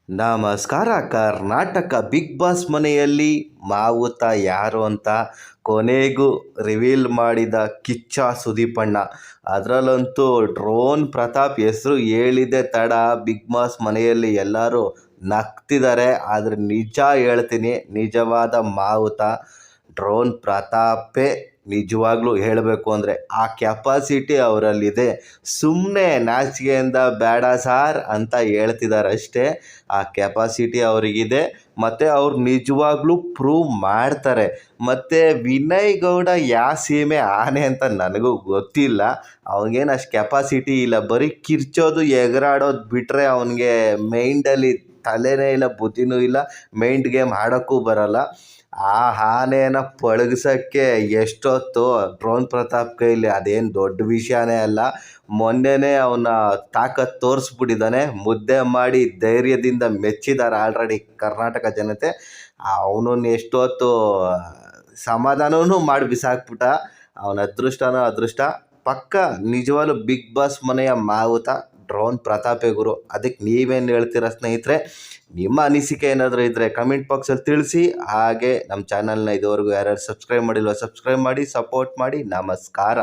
ನಮಸ್ಕಾರ. Karnataka big boss ಮನೆಯಲ್ಲಿ ಮಾವುತ ಯಾರು ಅಂತ ಕೊನೆಗೂ ರಿವೀಲ್ ಮಾಡಿದ ಕಿಚ್ಚ ಸುದೀಪಣ್ಣ. ಅದರಲ್ಲಂತೂ ಡ್ರೋನ್ ಪ್ರತಾಪ್ ಹೆಸರು ಹೇಳಿದೆ ತಡ ಬಿಗ್ ಬಾಸ್ ಮನೆಯಲ್ಲಿ ಎಲ್ಲರೂ ನಗ್ತಿದ್ದಾರೆ. ಆದರೆ ನಿಜ ಹೇಳ್ತೀನಿ, ನಿಜವಾದ ಮಾವುತ ಡ್ರೋನ್ ಪ್ರತಾಪೇ. ನಿಜವಾಗ್ಲೂ ಹೇಳಬೇಕು ಅಂದರೆ ಆ ಕೆಪಾಸಿಟಿ ಅವರಲ್ಲಿದೆ. ಸುಮ್ಮನೆ ನಾಚಿಕೆಯಿಂದ ಬೇಡ ಸಾರ್ ಅಂತ ಹೇಳ್ತಿದ್ದಾರೆ ಅಷ್ಟೇ. ಆ ಕೆಪಾಸಿಟಿ ಅವರಿಗಿದೆ ಮತ್ತು ಅವ್ರು ನಿಜವಾಗ್ಲೂ ಪ್ರೂವ್ ಮಾಡ್ತಾರೆ. ಮತ್ತು ವಿನಯ್ ಗೌಡ ಯಾವ ಸೀಮೆ ಆನೆ ಅಂತ ನನಗೂ ಗೊತ್ತಿಲ್ಲ. ಅವನಿಗೇನು ಅಷ್ಟು ಕೆಪಾಸಿಟಿ ಇಲ್ಲ, ಬರೀ ಕಿರ್ಚೋದು ಎಗರಾಡೋದು ಬಿಟ್ಟರೆ ಅವನಿಗೆ ಮೈಂಡಲ್ಲಿ ತಲೆನೇ ಇಲ್ಲ, ಬುದ್ಧಿನೂ ಇಲ್ಲ, ಮೈಂಡ್ ಗೇಮ್ ಆಡೋಕ್ಕೂ ಬರಲ್ಲ. ಆ ಆನೆಯನ್ನು ಪಳಗಿಸೋಕ್ಕೆ ಎಷ್ಟೊತ್ತು ಡ್ರೋನ್ ಪ್ರತಾಪ್ ಕೈಲಿ ಅದೇನು ದೊಡ್ಡ ವಿಷಯನೇ ಅಲ್ಲ. ಮೊನ್ನೆನೇ ಅವನ ತಾಕತ್ತು ತೋರಿಸ್ಬಿಟ್ಟಿದ್ದಾನೆ, ಮುದ್ದೆ ಮಾಡಿ ಧೈರ್ಯದಿಂದ ಮೆಚ್ಚಿದ್ದಾರೆ ಆಲ್ರೆಡಿ ಕರ್ನಾಟಕ ಜನತೆ. ಅವನನ್ನು ಎಷ್ಟೊತ್ತು ಸಮಾಧಾನವೂ ಮಾಡಿ ಬಿಸಾಕ್ಬಿಟ್ಟ. ಅವನ ಅದೃಷ್ಟನೋ ಅದೃಷ್ಟ. ಪಕ್ಕ ನಿಜವಾಗ್ಲೂ ಬಿಗ್ ಬಾಸ್ ಮನೆಯ ಮಾವುತ ಡ್ರೋನ್ ಪ್ರತಾಪೇ ಗುರು. ಅದಕ್ಕೆ ನೀವೇನು ಹೇಳ್ತೀರಾ ಸ್ನೇಹಿತರೆ? ನಿಮ್ಮ ಅನಿಸಿಕೆ ಏನಾದರೂ ಇದ್ದರೆ ಕಮೆಂಟ್ ಬಾಕ್ಸಲ್ಲಿ ತಿಳಿಸಿ. ಹಾಗೆ ನಮ್ಮ ಚಾನಲ್ನ ಇದುವರೆಗೂ ಯಾರ್ಯಾರು ಸಬ್ಸ್ಕ್ರೈಬ್ ಮಾಡಿಲ್ವೋ ಸಬ್ಸ್ಕ್ರೈಬ್ ಮಾಡಿ, ಸಪೋರ್ಟ್ ಮಾಡಿ. ನಮಸ್ಕಾರ.